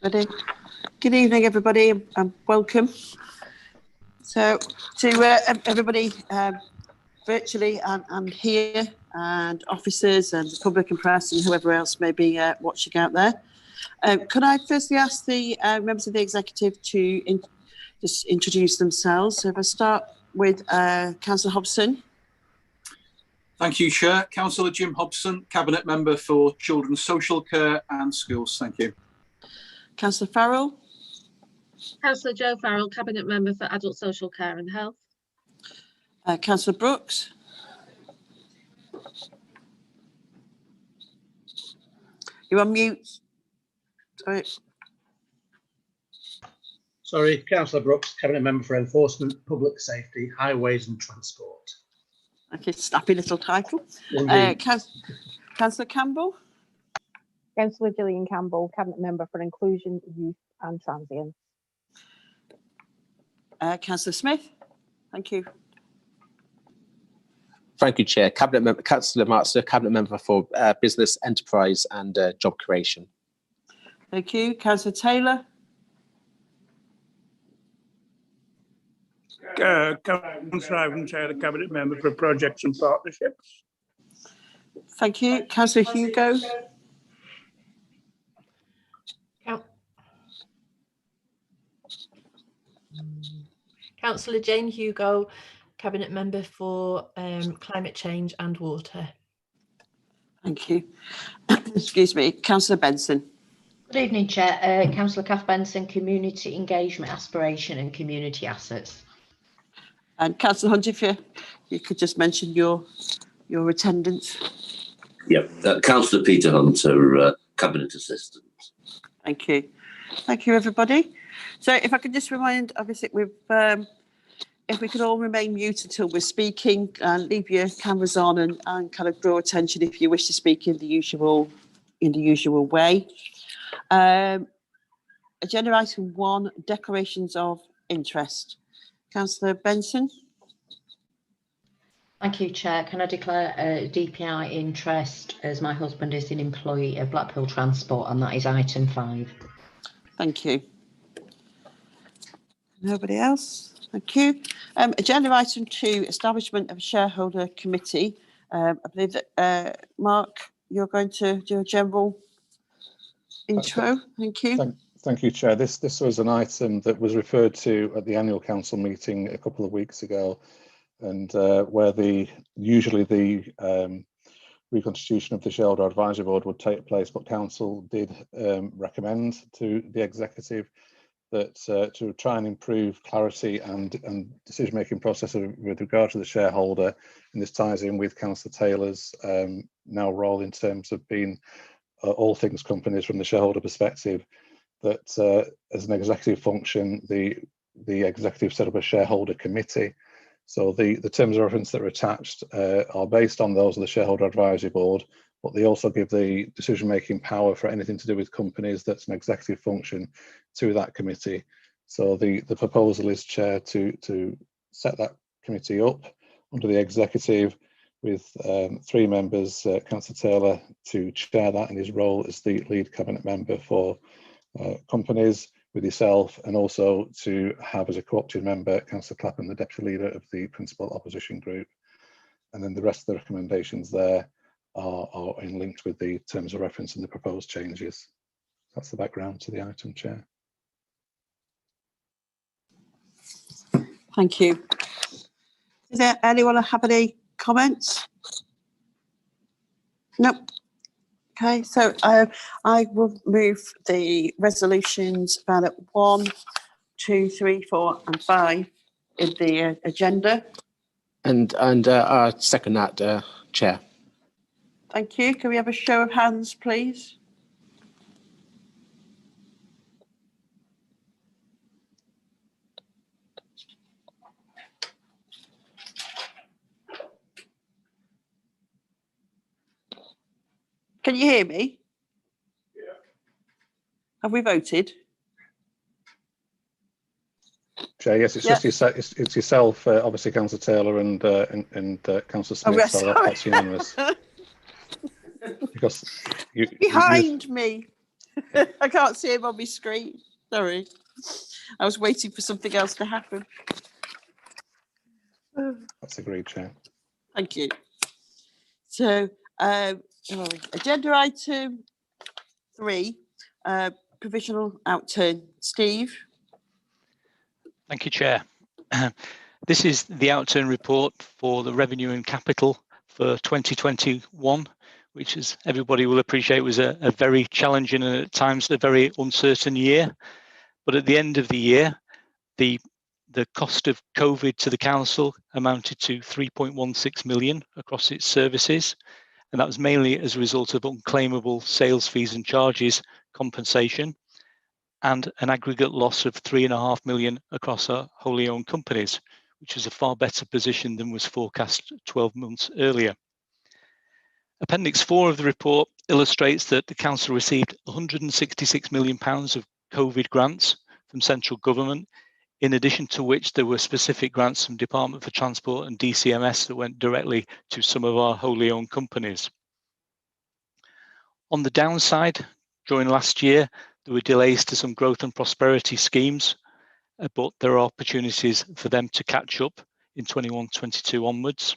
Ready? Good evening, everybody, and welcome. So, to everybody virtually and here, and officers and public and press and whoever else may be watching out there. Could I firstly ask the members of the executive to just introduce themselves? So if I start with Councillor Hobson. Thank you, Chair. Councillor Jim Hobson, Cabinet Member for Children's Social Care and Schools. Thank you. Councillor Farrell. Councillor Jo Farrell, Cabinet Member for Adult Social Care and Health. Councillor Brooks. You're on mute. Sorry, Councillor Brooks, Cabinet Member for Enforcement, Public Safety, Highways and Transport. Okay, snappy little title. Councillor Campbell. Councillor Gillian Campbell, Cabinet Member for Inclusion, Youth and Transients. Councillor Smith. Thank you. Thank you, Chair. Cabinet Member, Councillor Martzer, Cabinet Member for Business, Enterprise and Job Creation. Thank you. Councillor Taylor. Councillor Ivan Taylor, Cabinet Member for Projects and Partnerships. Thank you. Councillor Hugo. Councillor Jane Hugo, Cabinet Member for Climate Change and Water. Thank you. Excuse me. Councillor Benson. Good evening, Chair. Councillor Kath Benson, Community Engagement, Aspiration and Community Assets. And Councillor Hunt, if you could just mention your attendance. Yep, Councillor Peter Hunter, Cabinet Assistant. Thank you. Thank you, everybody. So if I could just remind, obviously, if we could all remain mute until we're speaking and leave your cameras on and kind of draw attention if you wish to speak in the usual way. Agenda item 1, declarations of interest. Councillor Benson. Thank you, Chair. Can I declare a DPI interest as my husband is an employee of Blackpool Transport, and that is item 5. Thank you. Nobody else? Thank you. Agenda item 2, establishment of a shareholder committee. I believe that Mark, you're going to do a general intro. Thank you. Thank you, Chair. This was an item that was referred to at the annual council meeting a couple of weeks ago, and where usually the reconstitution of the shareholder advisory board would take place, but council did recommend to the executive that to try and improve clarity and decision-making process with regard to the shareholder, and this ties in with Councillor Taylor's now role in terms of being all things companies from the shareholder perspective, that as an executive function, the executive set up a shareholder committee. So the terms of reference that are attached are based on those of the shareholder advisory board, but they also give the decision-making power for anything to do with companies that's an executive function to that committee. So the proposal is, Chair, to set that committee up under the executive with 3 members, Councillor Taylor to chair that in his role as the lead cabinet member for companies, with yourself, and also to have as a co-opted member Councillor Clapham, the deputy leader of the principal opposition group. And then the rest of the recommendations there are in linked with the terms of reference and the proposed changes. That's the background to the item, Chair. Thank you. Does there anyone have any comments? Nope. Okay, so I will move the resolutions ballot 1, 2, 3, 4 and 5 in the agenda. And I second that, Chair. Thank you. Can we have a show of hands, please? Can you hear me? Yeah. Have we voted? Chair, yes, it's just it's yourself, obviously Councillor Taylor and Councillor Smith, so that's unanimous. Because behind me. I can't see him on my screen. Sorry. I was waiting for something else to happen. That's agreed, Chair. Thank you. So, agenda item 3, provisional outturn. Steve? Thank you, Chair. This is the outturn report for the revenue and capital for 2021, which, as everybody will appreciate, was a very challenging and at times a very uncertain year. But at the end of the year, the cost of COVID to the council amounted to 3.16 million across its services. And that was mainly as a result of unclaimable sales fees and charges compensation, and an aggregate loss of 3.5 million across our wholly owned companies, which was a far better position than was forecast 12 months earlier. Appendix 4 of the report illustrates that the council received £166 million of COVID grants from central government, in addition to which there were specific grants from Department for Transport and DCMS that went directly to some of our wholly owned companies. On the downside, during last year, there were delays to some growth and prosperity schemes, but there are opportunities for them to catch up in 21-22 onwards.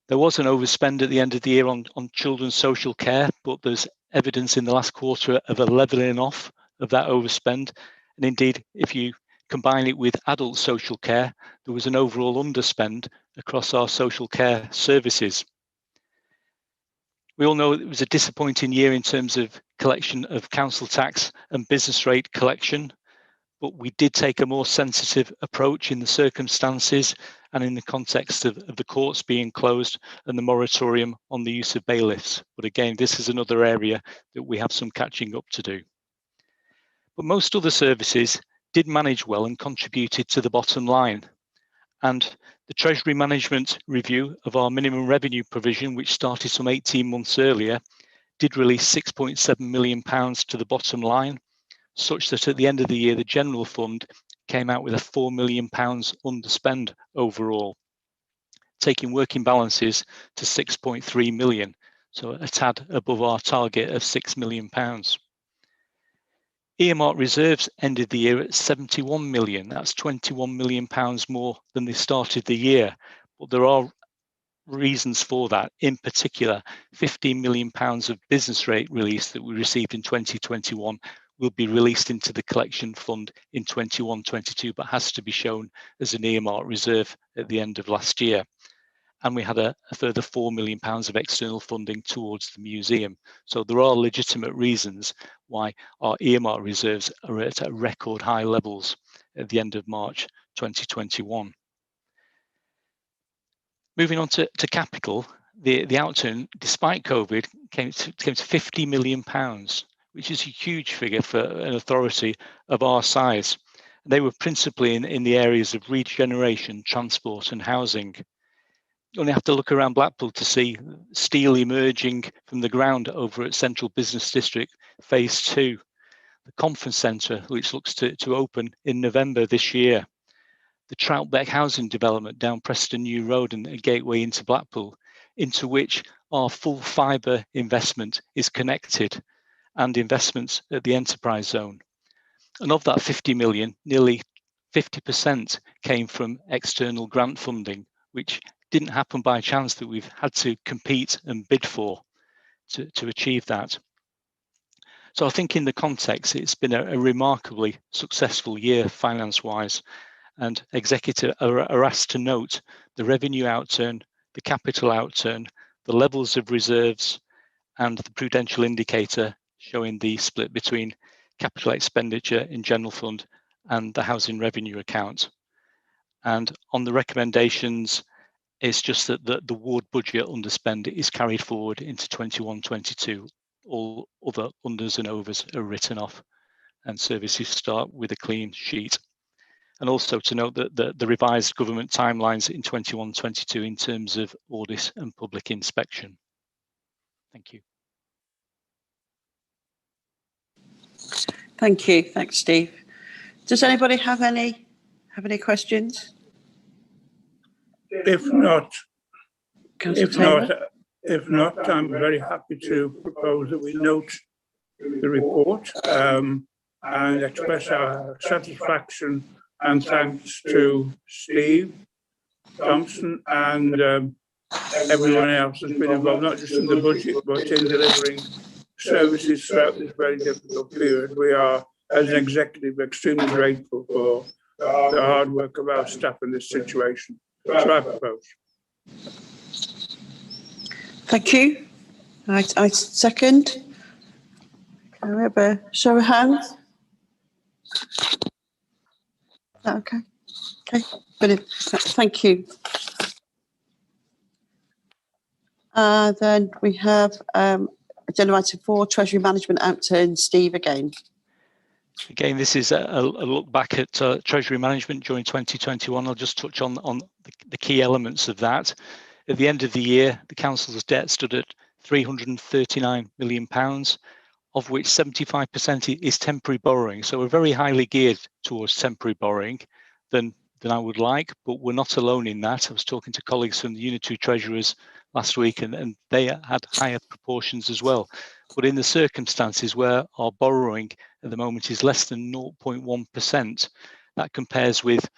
There was an overspend at the end of the year on children's social care, but there's evidence in the last quarter of a levelling off of that overspend. And indeed, if you combine it with adult social care, there was an overall underspend across our social care services. We all know it was a disappointing year in terms of collection of council tax and business rate collection, but we did take a more sensitive approach in the circumstances and in the context of the courts being closed and the moratorium on the use of bailiffs. But again, this is another area that we have some catching up to do. But most other services did manage well and contributed to the bottom line. And the Treasury Management Review of our minimum revenue provision, which started some 18 months earlier, did release £6.7 million to the bottom line, such that at the end of the year, the General Fund came out with a £4 million underspend overall, taking working balances to 6.3 million, so a tad above our target of £6 million. Earmark reserves ended the year at 71 million. That's 21 million pounds more than they started the year. But there are reasons for that. In particular, 15 million pounds of business rate release that we received in 2021 will be released into the collection fund in 21-22, but has to be shown as an earmark reserve at the end of last year. And we had a further £4 million of external funding towards the museum. So there are legitimate reasons why our earmark reserves are at record high levels at the end of March 2021. Moving on to capital, the outturn, despite COVID, came to £50 million, which is a huge figure for an authority of our size. They were principally in the areas of regeneration, transport and housing. You only have to look around Blackpool to see steel emerging from the ground over at Central Business District Phase 2, the conference centre, which looks to open in November this year, the Troutbeck housing development down Preston New Road and a gateway into Blackpool, into which our full fibre investment is connected, and investments at the enterprise zone. And of that 50 million, nearly 50% came from external grant funding, which didn't happen by chance, that we've had to compete and bid for to achieve that. So I think in the context, it's been a remarkably successful year finance-wise, and executives are asked to note the revenue outturn, the capital outturn, the levels of reserves, and the prudential indicator showing the split between capital expenditure in general fund and the housing revenue account. And on the recommendations, it's just that the ward budget underspend is carried forward into 21-22. All other unders and overs are written off, and services start with a clean sheet. And also to note that the revised government timelines in 21-22 in terms of audit and public inspection. Thank you. Thank you. Thanks, Steve. Does anybody have any questions? If not, I'm very happy to propose that we note the report and express our satisfaction and thanks to Steve Thompson and everyone else has been involved, not just in the budget, but in delivering services throughout this very difficult period. We are, as an executive, extremely grateful for the hard work of our staff in this situation. So I propose. Thank you. I second. Can we have a show of hands? Is that okay? Okay, brilliant. Thank you. Then we have agenda item 4, Treasury Management outturn. Steve again. Again, this is a look back at Treasury Management during 2021. I'll just touch on the key elements of that. At the end of the year, the council's debt stood at £339 million, of which 75% is temporary borrowing. So we're very highly geared towards temporary borrowing than I would like, but we're not alone in that. I was talking to colleagues from the Unit 2 treasurers last week, and they had higher proportions as well. But in the circumstances where our borrowing at the moment is less than 0.1%, that compares with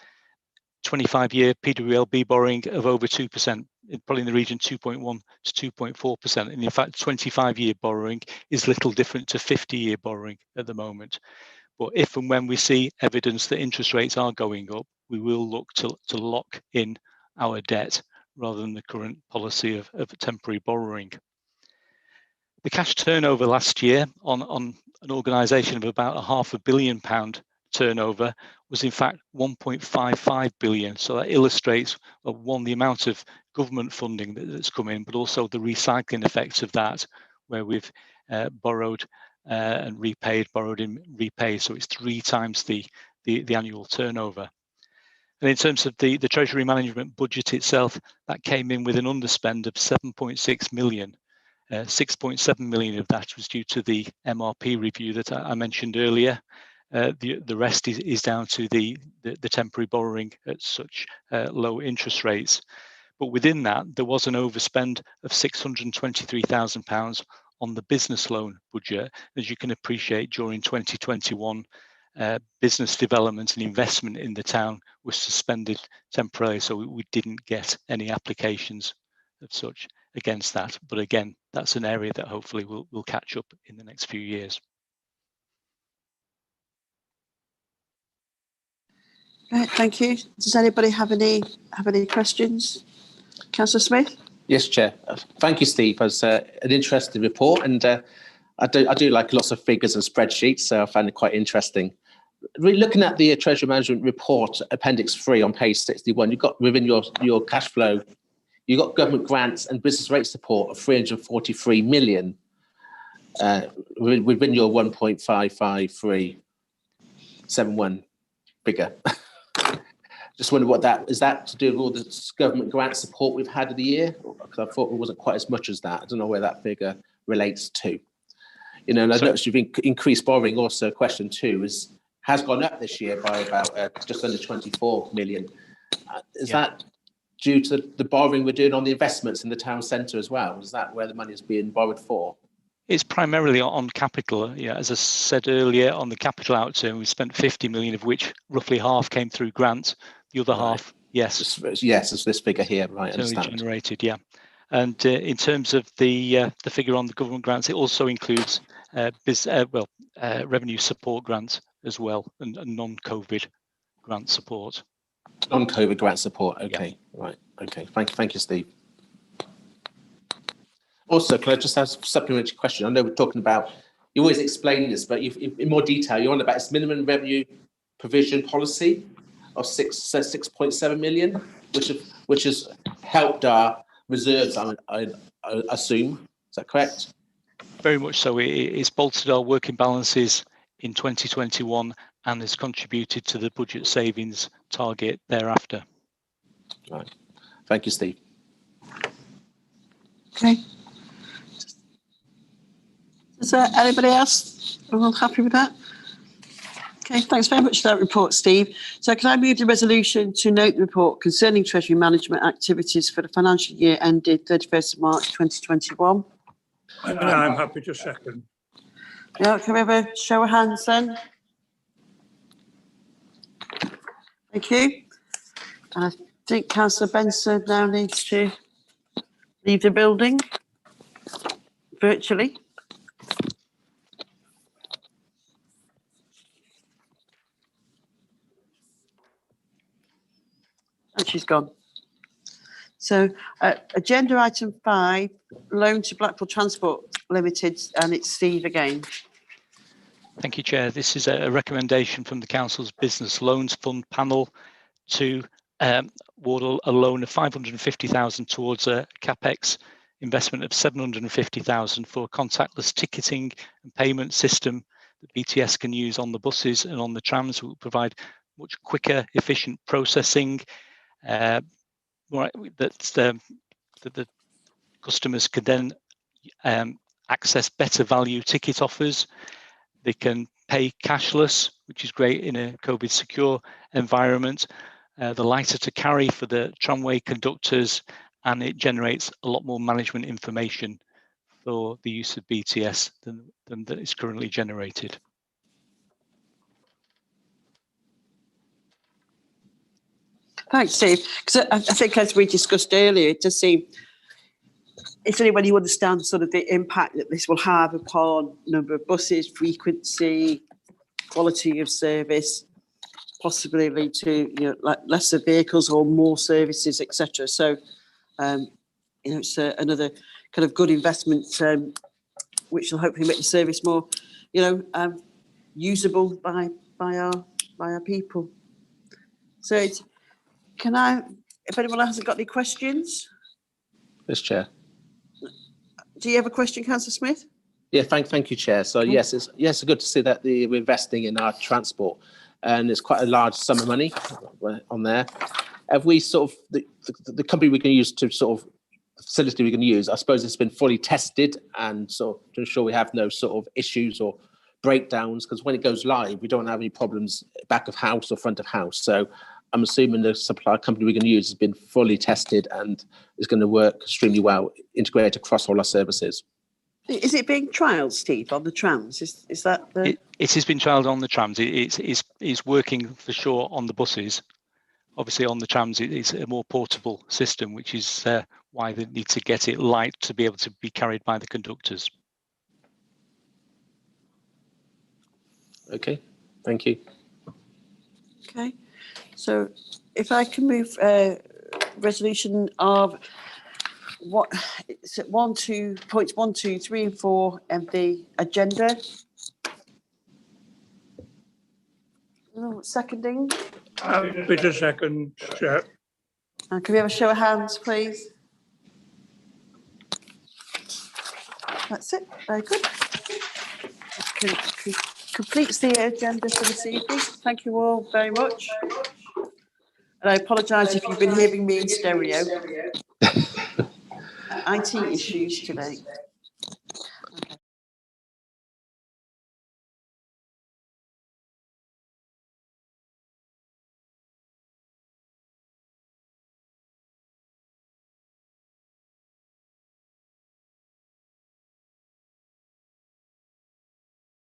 25-year PWLB borrowing of over 2%, probably in the region 2.1 to 2.4%. And in fact, 25-year borrowing is little different to 50-year borrowing at the moment. But if and when we see evidence that interest rates are going up, we will look to lock in our debt rather than the current policy of temporary borrowing. The cash turnover last year on an organisation of about £500 million turnover was in fact 1.55 billion. So that illustrates, one, the amount of government funding that's come in, but also the recycling effects of that, where we've borrowed and repaid, borrowed and repaid. So it's 3 times the annual turnover. And in terms of the Treasury Management budget itself, that came in with an underspend of 7.6 million. 6.7 million of that was due to the MRP review that I mentioned earlier. The rest is down to the temporary borrowing at such low interest rates. But within that, there was an overspend of £623,000 on the business loan budget. As you can appreciate, during 2021, business development and investment in the town was suspended temporarily, so we didn't get any applications of such against that. But again, that's an area that hopefully will catch up in the next few years. Right, thank you. Does anybody have any questions? Councillor Smith? Yes, Chair. Thank you, Steve. It was an interesting report, and I do like lots of figures and spreadsheets, so I found it quite interesting. Really looking at the Treasury Management report, Appendix 3 on page 61, you've got within your cash flow, you've got government grants and business rate support of 343 million within your 1.55371 figure. Just wonder what that is. That to do with all the government grant support we've had of the year? Because I thought it wasn't quite as much as that. I don't know where that figure relates to. You know, and I noticed you've increased borrowing. Also, question 2 has gone up this year by about just under 24 million. Is that due to the borrowing we're doing on the investments in the town centre as well? Is that where the money is being borrowed for? It's primarily on capital. Yeah, as I said earlier, on the capital outturn, we spent 50 million, of which roughly half came through grants. The other half, yes, it's this figure here, right? Understand. Generated, yeah. And in terms of the figure on the government grants, it also includes revenue support grants as well, and non-COVID grant support. Non-COVID grant support. Okay, yeah. Right. Okay. Thank you, Steve. Also, can I just ask a supplementary question? I know we're talking about, you always explain this, but in more detail, you're on about this minimum revenue provision policy of 6.7 million, which has helped our reserves, I assume. Is that correct? Very much so. It's bolstered our working balances in 2021 and has contributed to the budget savings target thereafter. Right. Thank you, Steve. Okay. Is there anybody else? Are we all happy with that? Okay, thanks very much for that report, Steve. So can I move the resolution to note the report concerning Treasury Management activities for the financial year ended 31st of March 2021? And I'm happy to second. Yeah, can we have a show of hands then? Thank you. I think Councillor Benson now needs to leave the building virtually. And she's gone. So agenda item 5, loan to Blackpool Transport Limited, and it's Steve again. Thank you, Chair. This is a recommendation from the Council's Business Loans Fund panel to award a loan of 550,000 towards a CapEx investment of 750,000 for a contactless ticketing and payment system that BTS can use on the buses and on the trams. Will provide much quicker, efficient processing. That the customers can then access better value ticket offers. They can pay cashless, which is great in a COVID secure environment. The lighter to carry for the tramway conductors, and it generates a lot more management information for the use of BTS than that is currently generated. Thanks, Steve. Because I think, as we discussed earlier, it does seem it's only when you understand sort of the impact that this will have upon number of buses, frequency, quality of service, possibly lead to like lesser vehicles or more services, etc. So, it's another kind of good investment, which will hopefully make the service more, usable by our people. So it's. Can I, if anyone hasn't got any questions? Yes, Chair. Do you have a question, Councillor Smith? Yeah, thank you, Chair. So yes, it's good to see that we're investing in our transport, and it's quite a large sum of money on there. Have we sort of the company we can use to sort of facility we can use? I suppose it's been fully tested, and so to ensure we have no sort of issues or breakdowns, because when it goes live, we don't have any problems back of house or front of house. So I'm assuming the supply company we're going to use has been fully tested and is going to work extremely well, integrated across all our services. Is it being trialled, Steve, on the trams? Is that the... It has been trialled on the trams. It's working for sure on the buses. Obviously, on the trams, it's a more portable system, which is why they need to get it light to be able to be carried by the conductors. Okay, thank you. Okay. So if I can move resolution of points 1, 2, 3 and 4 and the agenda. Seconding. Peter second, Chair. And can we have a show of hands, please? That's it. Very good. Completes the agenda for this evening. Thank you all very much. And I apologise if you've been hearing me in stereo. IT issues today.